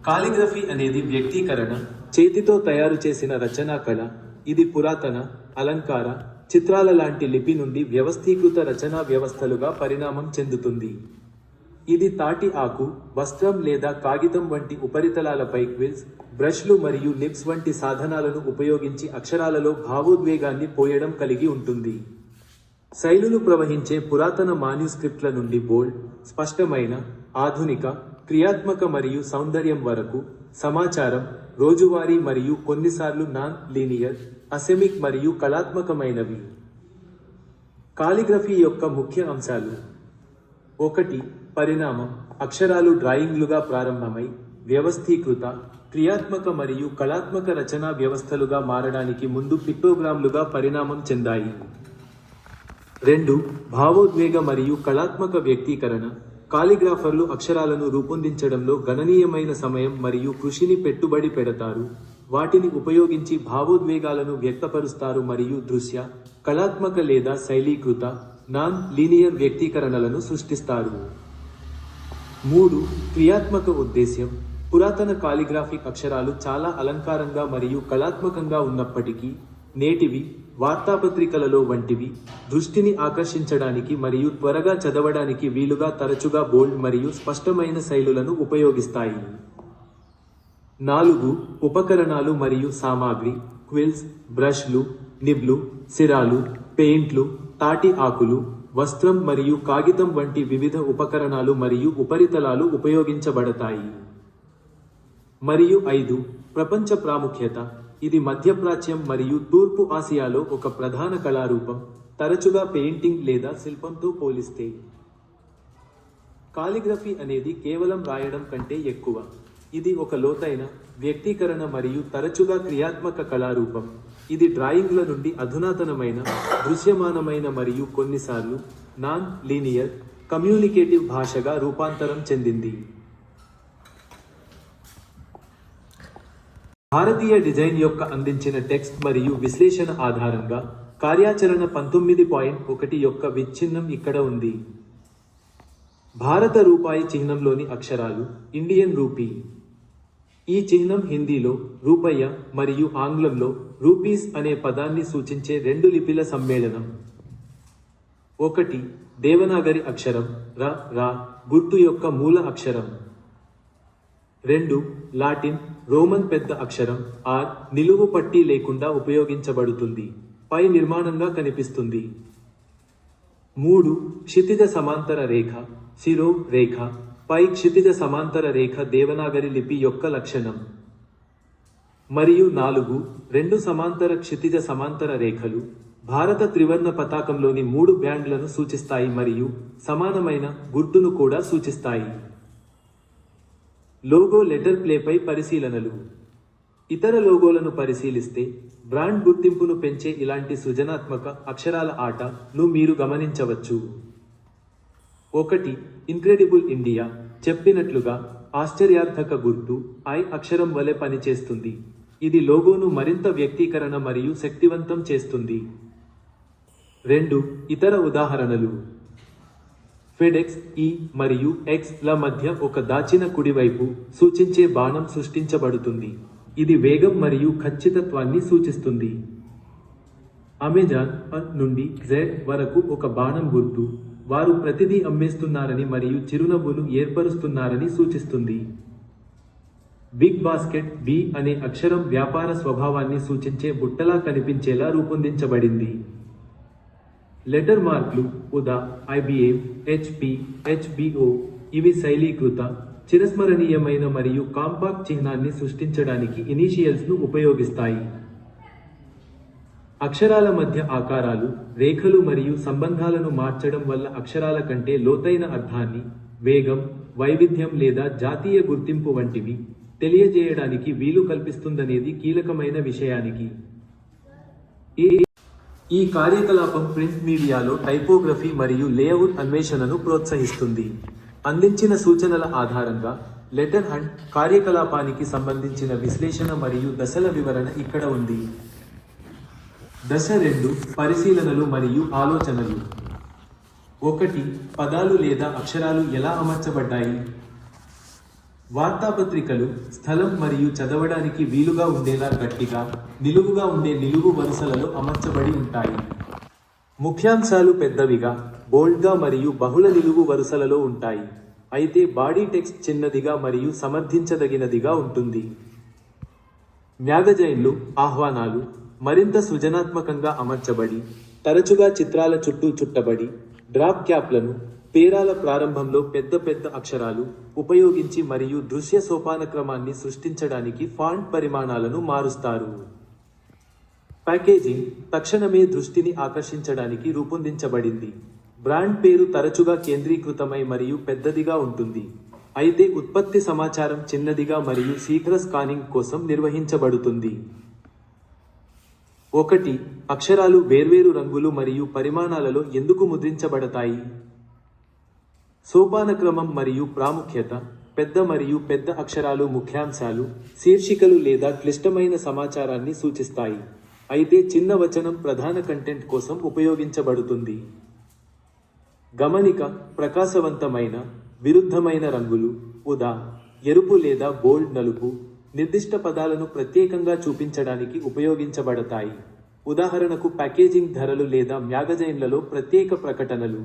Calligraphy అనేది వ్యక్తీకరణ, చేతితో తయారు చేసిన రచనా కళ. ఇది పురాతన, అలంకార, చిత్రాల లాంటి లిపి నుండి వ్యవస్థీకృత రచనా వ్యవస్థలుగా పరిణామం చెందుతుంది. ఇది తాటి ఆకు, వస్త్రం లేదా కాగితం వంటి ఉపరితలాలపై క్విల్స్, బ్రష్లు మరియు నిబ్స్ వంటి సాధనాలను ఉపయోగించి అక్షరాలలో భావోద్వేగాన్ని పోయడం కలిగి ఉంటుంది. శైలులు ప్రవహించే పురాతన మాన్యుస్క్రిప్ట్ల నుండి బోల్డ్, స్పష్టమైన, ఆధునిక, క్రియాత్మక మరియు సౌందర్యం వరకు, సమాచారం, రోజువారీ మరియు కొన్నిసార్లు నాన్ లీనియర్, అసెమిక్ మరియు కళాత్మకమైనవి. కాలిగ్రఫీ యొక్క ముఖ్య అంశాలు: 1. పరిణామం. అక్షరాలు డ్రాయింగ్లుగా ప్రారంభమై వ్యవస్థీకృత, క్రియాత్మక మరియు కళాత్మక రచనా వ్యవస్థలుగా మారడానికి ముందు పిక్టోగ్రామ్లుగా పరిణామం చెందాయి. 2. భావోద్వేగ మరియు కళాత్మక వ్యక్తీకరణ. కాలిగ్రాఫర్లు అక్షరాలను రూపొందించడంలో గణనీయమైన సమయం మరియు కృషిని పెట్టుబడి పెడతారు. వాటిని ఉపయోగించి భావోద్వేగాలను వ్యక్తపరుస్తారు మరియు దృశ్య, కళాత్మక లేదా శైలీకృత, నాన్ లీనియర్ వ్యక్తీకరణలను సృష్టిస్తారు. 3. క్రియాత్మక ఉద్దేశ్యం. పురాతన కాలిగ్రాఫిక్ అక్షరాలు చాలా అలంకారంగా మరియు కళాత్మకంగా ఉన్నప్పటికీ, నేటివి, వార్తాపత్రికలలో వంటివి, దృష్టిని ఆకర్షించడానికి మరియు త్వరగా చదవడానికి వీలుగా తరచుగా బోల్డ్ మరియు స్పష్టమైన శైలులను ఉపయోగిస్తాయి. 4. ఉపకరణాలు మరియు సామాగ్రి. క్విల్స్, బ్రష్లు, నిబ్లు, సిరాలు, పెయింట్లు, తాటి ఆకులు, వస్త్రం మరియు కాగితం వంటి వివిధ ఉపకరణాలు మరియు ఉపరితలాలు ఉపయోగించబడతాయి. మరియు 5. ప్రపంచ ప్రాముఖ్యత. ఇది మధ్యప్రాచ్యం మరియు తూర్పు ఆసియాలో ఒక ప్రధాన కళారూపం, తరచుగా పెయింటింగ్ లేదా శిల్పంతో పోలిస్తే. కాలిగ్రఫీ అనేది కేవలం రాయడం కంటే ఎక్కువ. ఇది ఒక లోతైన, వ్యక్తీకరణ మరియు తరచుగా క్రియాత్మక కళారూపం. ఇది డ్రాయింగ్ల నుండి అధునాతనమైన, దృశ్యమానమైన మరియు కొన్నిసార్లు నాన్ లీనియర్, కమ్యూనికేటివ్ భాషగా రూపాంతరం చెందింది. భారతీయ డిజైన్ యొక్క అందించిన టెక్స్ట్ మరియు విశ్లేషణ ఆధారంగా కార్యాచరణ 19.1 యొక్క విచ్ఛిన్నం ఇక్కడ ఉంది. భారత రూపాయి చిహ్నంలోని అక్షరాలు ఇండియన్ రూపీ. ఈ చిహ్నం హిందీలో రూపయ్య మరియు ఆంగ్లంలో రూపీస్ అనే పదాన్ని సూచించే రెండు లిపిల సమ్మేళనం. 1. దేవనాగరి అక్షరం రా గుర్తు యొక్క మూల అక్షరం. 2. లాటిన్, రోమన్ పెద్ద అక్షరం ఆర్ నిలువు పట్టీ లేకుండా ఉపయోగించబడుతుంది, పై నిర్మాణంగా కనిపిస్తుంది. 3. క్షితిజ సమాంతర రేఖ, శిరో రేఖ, పై క్షితిజ సమాంతర రేఖ దేవనాగరి లిపి యొక్క లక్షణం. మరియు 4. 2 సమాంతర క్షితిజ సమాంతర రేఖలు భారత త్రివర్ణ పతాకంలోని 3 బ్యాండ్లను సూచిస్తాయి మరియు సమానమైన గుర్తును కూడా సూచిస్తాయి. లోగో లెటర్ ప్లేపై పరిశీలనలు. ఇతర లోగోలను పరిశీలిస్తే బ్రాండ్ గుర్తింపును పెంచే ఇలాంటి సృజనాత్మక అక్షరాల ఆటను మీరు గమనించవచ్చు. 1. Incredible India. చెప్పినట్లుగా ఆశ్చర్యార్థక గుర్తు ఐ అక్షరం వలె పనిచేస్తుంది. ఇది లోగోను మరింత వ్యక్తీకరణ మరియు శక్తివంతం చేస్తుంది. 2. ఇతర ఉదాహరణలు. ఫెడెక్స్ ఈ మరియు ఎక్స్ ల మధ్య ఒక దాచిన కుడివైపు సూచించే బాణం సృష్టించబడుతుంది. ఇది వేగం మరియు ఖచ్చితత్వాన్ని సూచిస్తుంది. అమెజాన్ నుండి జెడ్ వరకు ఒక బాణం గుర్తు వారు ప్రతిదీ అమ్మేస్తున్నారని మరియు చిరునవ్వును ఏర్పరుస్తున్నారని సూచిస్తుంది. బిగ్ బాస్కెట్ బి అనే అక్షరం వ్యాపార స్వభావాన్ని సూచించే బుట్టలా కనిపించేలా రూపొందించబడింది. లెటర్ మార్క్లు ఉదా, ఐబిఎం, హెచ్పి, హెచ్బిఓ ఇవి శైలీకృత, చిరస్మరణీయమైన మరియు కాంపాక్ట్ చిహ్నాన్ని సృష్టించడానికి ఇనీషియల్స్ను ఉపయోగిస్తాయి. అక్షరాల మధ్య ఆకారాలు, రేఖలు మరియు సంబంధాలను మార్చడం వల్ల అక్షరాల కంటే లోతైన అర్థాన్ని, వేగం, వైవిధ్యం లేదా జాతీయ గుర్తింపు వంటివి తెలియజేయడానికి వీలు కల్పిస్తుందనేది కీలకమైన విషయానికి. ఈ కార్యకలాపం ప్రింట్ మీడియాలో టైపోగ్రఫీ మరియు లేఅవుట్ అన్వేషణను ప్రోత్సహిస్తుంది. అందించిన సూచనల ఆధారంగా లెటర్ హంట్ కార్యకలాపానికి సంబంధించిన విశ్లేషణ మరియు దశల వివరణ ఇక్కడ ఉంది. దశ 2 పరిశీలనలు మరియు ఆలోచనలు. 1. పదాలు లేదా అక్షరాలు ఎలా అమర్చబడ్డాయి. వార్తాపత్రికలు స్థలం మరియు చదవడానికి వీలుగా ఉండేలా గట్టిగా, నిలువుగా ఉండే నిలువు వరుసలలో అమర్చబడి ఉంటాయి. ముఖ్యాంశాలు పెద్దవిగా, బోల్డ్గా మరియు బహుళ నిలువు వరుసలలో ఉంటాయి. అయితే బాడీ టెక్స్ట్ చిన్నదిగా మరియు సమర్థించదగినదిగా ఉంటుంది. మ్యాగజైన్లు, ఆహ్వానాలు మరింత సృజనాత్మకంగా అమర్చబడి, తరచుగా చిత్రాల చుట్టూ చుట్టబడి, డ్రాప్ క్యాప్లను, పేరాల ప్రారంభంలో పెద్ద పెద్ద అక్షరాలు ఉపయోగించి మరియు దృశ్య సోపానక్రమాన్ని సృష్టించడానికి ఫాంట్ పరిమాణాలను మారుస్తారు. ప్యాకేజింగ్ తక్షణమే దృష్టిని ఆకర్షించడానికి రూపొందించబడింది. బ్రాండ్ పేరు తరచుగా కేంద్రీకృతమై మరియు పెద్దదిగా ఉంటుంది. అయితే ఉత్పత్తి సమాచారం చిన్నదిగా మరియు శీఘ్ర స్కానింగ్ కోసం నిర్వహించబడుతుంది. 1. అక్షరాలు వేర్వేరు రంగులు మరియు పరిమాణాలలో ఎందుకు ముద్రించబడతాయి? సోపానక్రమం మరియు ప్రాముఖ్యత. పెద్ద మరియు పెద్ద అక్షరాలు ముఖ్యాంశాలు, శీర్షికలు లేదా క్లిష్టమైన సమాచారాన్ని సూచిస్తాయి. అయితే చిన్న వచనం ప్రధాన కంటెంట్ కోసం ఉపయోగించబడుతుంది. గమనిక ప్రకాశవంతమైన, విరుద్ధమైన రంగులు, ఉదా ఎరుపు లేదా బోల్డ్ నలుపు, నిర్దిష్ట పదాలను ప్రత్యేకంగా చూపించడానికి ఉపయోగించబడతాయి. ఉదాహరణకు ప్యాకేజింగ్ ధరలు లేదా మ్యాగజైన్లలో ప్రత్యేక ప్రకటనలు.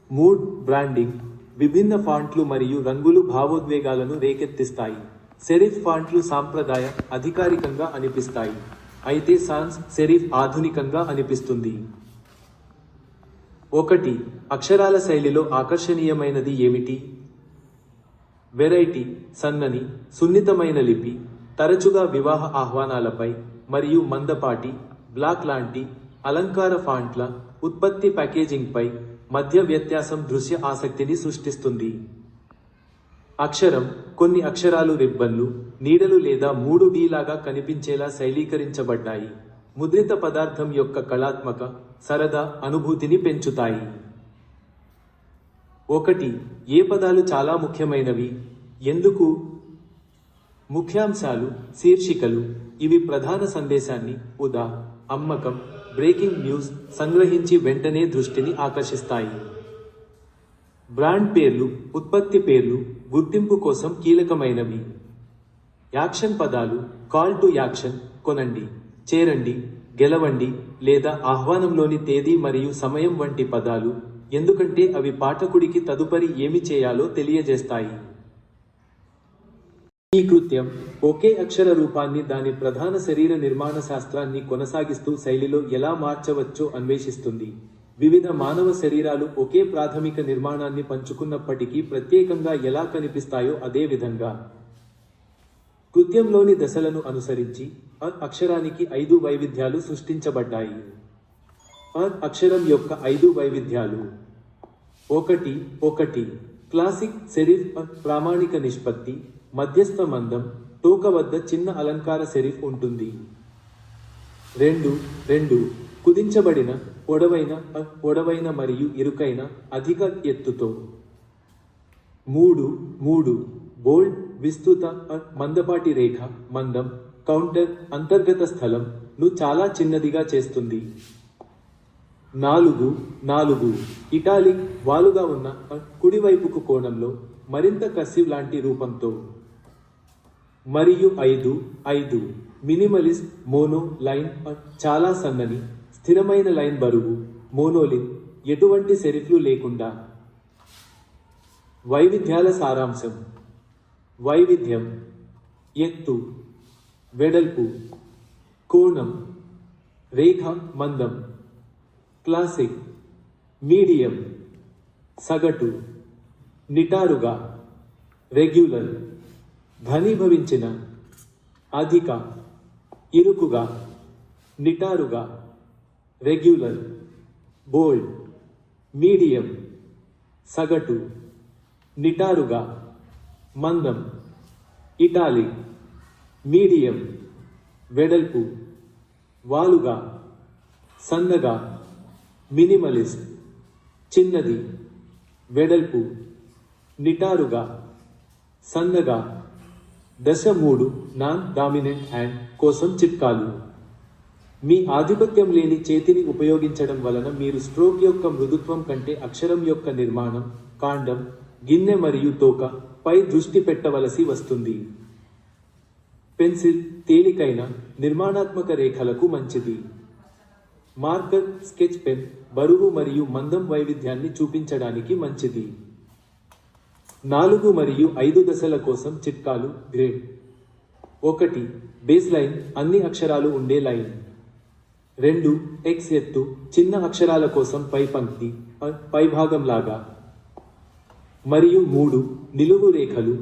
మూడ్ బ్రాండింగ్ విభిన్న ఫాంట్లు మరియు రంగులు భావోద్వేగాలను రేకెత్తిస్తాయి. సెరిఫ్ ఫాంట్లు సాంప్రదాయ, అధికారికంగా అనిపిస్తాయి. అయితే సాన్స్ సెరిఫ్ ఆధునికంగా అనిపిస్తుంది. 1. అక్షరాల శైలిలో ఆకర్షణీయమైనది ఏమిటి? వెరైటీ సన్నని, సున్నితమైన లిపి, తరచుగా వివాహ ఆహ్వానాలపై, మరియు మందపాటి, బ్లాక్ లాంటి అలంకార ఫాంట్ల ఉత్పత్తి ప్యాకేజింగ్పై మధ్య వ్యత్యాసం దృశ్య ఆసక్తిని సృష్టిస్తుంది. అక్షరం కొన్ని అక్షరాలు రిబ్బన్లు, నీడలు లేదా 3D లాగా కనిపించేలా శైలీకరించబడ్డాయి. ముద్రిత పదార్థం యొక్క కళాత్మక, సరదా అనుభూతిని పెంచుతాయి. 1. ఏ పదాలు చాలా ముఖ్యమైనవి? ఎందుకు? ముఖ్యాంశాలు, శీర్షికలు ఇవి ప్రధాన సందేశాన్ని, ఉదా అమ్మకం, బ్రేకింగ్ న్యూస్ సంగ్రహించి వెంటనే దృష్టిని ఆకర్షిస్తాయి. బ్రాండ్ పేర్లు, ఉత్పత్తి పేర్లు గుర్తింపు కోసం కీలకమైనవి. యాక్షన్ పదాలు, కాల్ టు యాక్షన్, కొనండి, చేరండి, గెలవండి లేదా ఆహ్వానంలోని తేదీ మరియు సమయం వంటి పదాలు, ఎందుకంటే అవి పాఠకుడికి తదుపరి ఏమి చేయాలో తెలియజేస్తాయి. ఈ కృత్యం ఒకే అక్షర రూపాన్ని దాని ప్రధాన శరీర నిర్మాణ శాస్త్రాన్ని కొనసాగిస్తూ శైలిలో ఎలా మార్చవచ్చో అన్వేషిస్తుంది. వివిధ మానవ శరీరాలు ఒకే ప్రాథమిక నిర్మాణాన్ని పంచుకున్నప్పటికీ ప్రత్యేకంగా ఎలా కనిపిస్తాయో అదే విధంగా కృత్యంలోని దశలను అనుసరించి అక్షరానికి 5 వైవిధ్యాలు సృష్టించబడ్డాయి. అక్షరం యొక్క 5 వైవిధ్యాలు. 1. క్లాసిక్ సెరిఫ్ ప్రామాణిక నిష్పత్తి, మధ్యస్థ మందం, తోక వద్ద చిన్న అలంకార సెరిఫ్ ఉంటుంది. 2. కుదించబడిన, పొడవైన మరియు ఇరుకైన, అధిక ఎత్తుతో. 3. బోల్డ్, విస్తృత, మందపాటి రేఖ, మందం, కౌంటర్, అంతర్గత స్థలం ను చాలా చిన్నదిగా చేస్తుంది. 4. ఇటాలిక్, వాలుగా ఉన్న, కుడివైపుకు కోణంలో, మరింత కర్సివ్ లాంటి రూపంతో. మరియు 5. మినిమలిస్ట్, మోనో లైన్, చాలా సన్నని, స్థిరమైన లైన్ బరువు, మోనోలిన్, ఎటువంటి సెరిఫ్లు లేకుండా. వైవిధ్యాల సారాంశం. వైవిధ్యం: ఎత్తు, వెడల్పు, కోణం, రేఖ, మందం. క్లాసిక్, మీడియం, సగటు, నిటారుగా, రెగ్యులర్, ఘనీభవించిన, అధిక, ఇరుకుగా, నిటారుగా, రెగ్యులర్, బోల్డ్, మీడియం, సగటు, నిటారుగా, మందం, ఇటాలిక్, మీడియం, వెడల్పు, వాలుగా, సన్నగా, మినిమలిస్ట్, చిన్నది, వెడల్పు, నిటారుగా, సన్నగా. దశ 3 నాన్ డామినెంట్ హ్యాండ్ కోసం చిట్కాలు. మీ ఆధిపత్యం లేని చేతిని ఉపయోగించడం వలన మీరు స్ట్రోక్ యొక్క మృదుత్వం కంటే అక్షరం యొక్క నిర్మాణం, కాండం, గిన్నె మరియు తోక పై దృష్టి పెట్టవలసి వస్తుంది. పెన్సిల్ తేలికైన నిర్మాణాత్మక రేఖలకు మంచిది. మార్కర్ స్కెచ్ పెన్ బరువు మరియు మందం వైవిధ్యాన్ని చూపించడానికి మంచిది. 4 మరియు 5 దశల కోసం చిట్కాలు గ్రేడ్. 1 బేస్ లైన్ అన్ని అక్షరాలు ఉండే లైన్. 2 X ఎత్తు చిన్న అక్షరాల కోసం పై పంక్తి పైభాగం లాగా. మరియు 3 నిలువు రేఖలు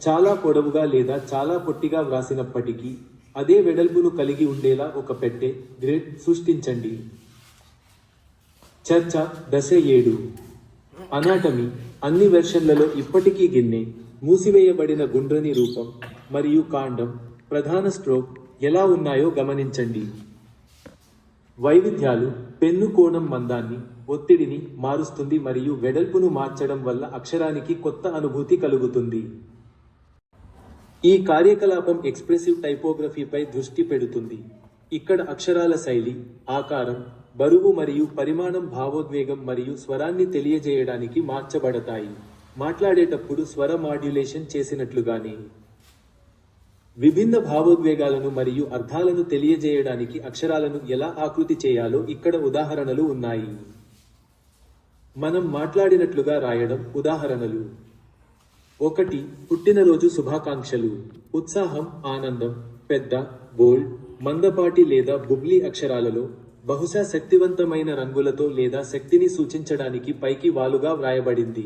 చాలా పొడవుగా లేదా చాలా పొట్టిగా వ్రాసినప్పటికీ అదే వెడల్పును కలిగి ఉండేలా ఒక పెట్టె గ్రిడ్ సృష్టించండి. చర్చ దశ 7 అనాటమీ అన్ని వెర్షన్లలో ఇప్పటికీ గిన్నె మూసివేయబడిన గుండ్రని రూపం మరియు కాండం ప్రధాన స్ట్రోక్ ఎలా ఉన్నాయో గమనించండి. వైవిధ్యాలు పెన్ను కోణం మందాన్ని ఒత్తిడిని మారుస్తుంది మరియు వెడల్పును మార్చడం వల్ల అక్షరానికి కొత్త అనుభూతి కలుగుతుంది. ఈ కార్యకలాపం ఎక్స్ప్రెసివ్ టైపోగ్రఫీపై దృష్టి పెడుతుంది. ఇక్కడ అక్షరాల శైలి, ఆకారం, బరువు మరియు పరిమాణం భావోద్వేగం మరియు స్వరాన్ని తెలియజేయడానికి మార్చబడతాయి. మాట్లాడేటప్పుడు స్వర మాడ్యులేషన్ చేసినట్లుగానే విభిన్న భావోద్వేగాలను మరియు అర్థాలను తెలియజేయడానికి అక్షరాలను ఎలా ఆకృతి చేయాలో ఇక్కడ ఉదాహరణలు ఉన్నాయి. మనం మాట్లాడినట్లుగా రాయడం ఉదాహరణలు. 1 పుట్టినరోజు శుభాకాంక్షలు. ఉత్సాహం, ఆనందం పెద్ద, బోల్డ్, మందపాటి లేదా బుబ్లీ అక్షరాలలో బహుశా శక్తివంతమైన రంగులతో లేదా శక్తిని సూచించడానికి పైకి వాలుగా వ్రాయబడింది.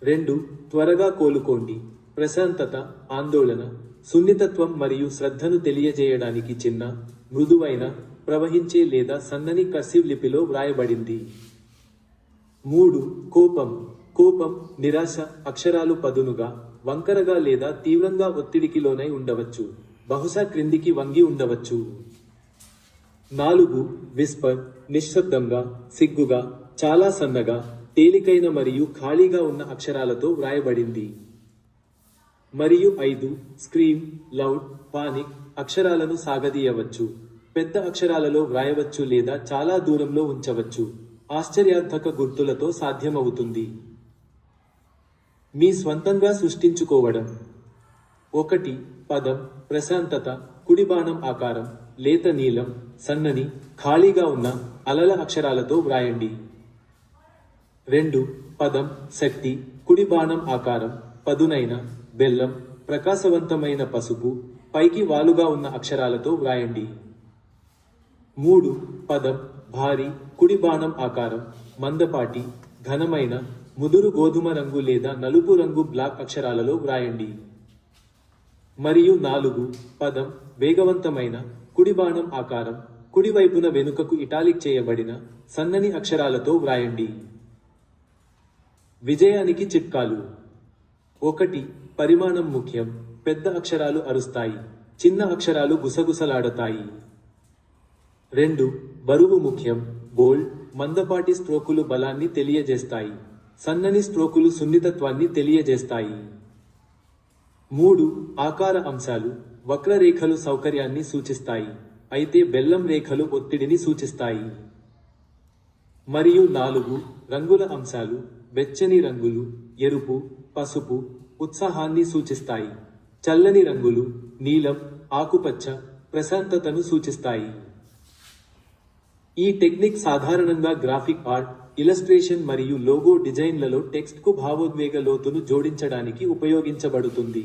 2 త్వరగా కోలుకోండి. ప్రశాంతత, ఆందోళన, సున్నితత్వం మరియు శ్రద్ధను తెలియజేయడానికి చిన్న, మృదువైన, ప్రవహించే లేదా సన్నని కర్సివ్ లిపిలో వ్రాయబడింది. 3 కోపం. కోపం, నిరాశ అక్షరాలు పదునుగా, వంకరగా లేదా తీవ్రంగా ఒత్తిడికి లోనై ఉండవచ్చు, బహుశా క్రిందికి వంగి ఉండవచ్చు. 4 విస్పర్ నిశ్శబ్దంగా, సిగ్గుగా, చాలా సన్నగా, తేలికైన మరియు ఖాళీగా ఉన్న అక్షరాలతో వ్రాయబడింది. మరియు 5 స్క్రీమ్ లౌడ్, పానిక్ అక్షరాలను సాగదీయవచ్చు, పెద్ద అక్షరాలలో వ్రాయవచ్చు లేదా చాలా దూరంలో ఉంచవచ్చు, ఆశ్చర్యార్థక గుర్తులతో సాధ్యమవుతుంది. మీ స్వంతంగా సృష్టించుకోవడం. 1 పదం ప్రశాంతత కుడి బాణం ఆకారం, లేత నీలం, సన్నని, ఖాళీగా ఉన్న అలల అక్షరాలతో వ్రాయండి. 2 పదం శక్తి కుడి బాణం ఆకారం, పదునైన, బెల్లం, ప్రకాశవంతమైన పసుపు, పైకి వాలుగా ఉన్న అక్షరాలతో వ్రాయండి. 3 పదం భారీ కుడి బాణం ఆకారం, మందపాటి, ఘనమైన, ముదురు గోధుమ రంగు లేదా నలుపు రంగు బ్లాక్ అక్షరాలలో వ్రాయండి. మరియు 4 పదం వేగవంతమైన కుడి బాణం ఆకారం, కుడివైపున వెనుకకు ఇటాలిక్ చేయబడిన సన్నని అక్షరాలతో వ్రాయండి. విజయానికి చిట్కాలు. 1 పరిమాణం ముఖ్యం. పెద్ద అక్షరాలు అరుస్తాయి, చిన్న అక్షరాలు గుసగుసలాడతాయి. 2 బరువు ముఖ్యం. బోల్డ్, మందపాటి స్ట్రోకులు బలాన్ని తెలియజేస్తాయి, సన్నని స్ట్రోకులు సున్నితత్వాన్ని తెలియజేస్తాయి. 3 ఆకార అంశాలు. వక్రరేఖలు సౌకర్యాన్ని సూచిస్తాయి, అయితే బెల్లం రేఖలు ఒత్తిడిని సూచిస్తాయి. మరియు 4 రంగుల అంశాలు. వెచ్చని రంగులు, ఎరుపు, పసుపు, ఉత్సాహాన్ని సూచిస్తాయి. చల్లని రంగులు, నీలం, ఆకుపచ్చ, ప్రశాంతతను సూచిస్తాయి. ఈ టెక్నిక్ సాధారణంగా గ్రాఫిక్ ఆర్ట్, ఇలస్ట్రేషన్ మరియు లోగో డిజైన్లలో టెక్స్ట్కు భావోద్వేగ లోతును జోడించడానికి ఉపయోగించబడుతుంది.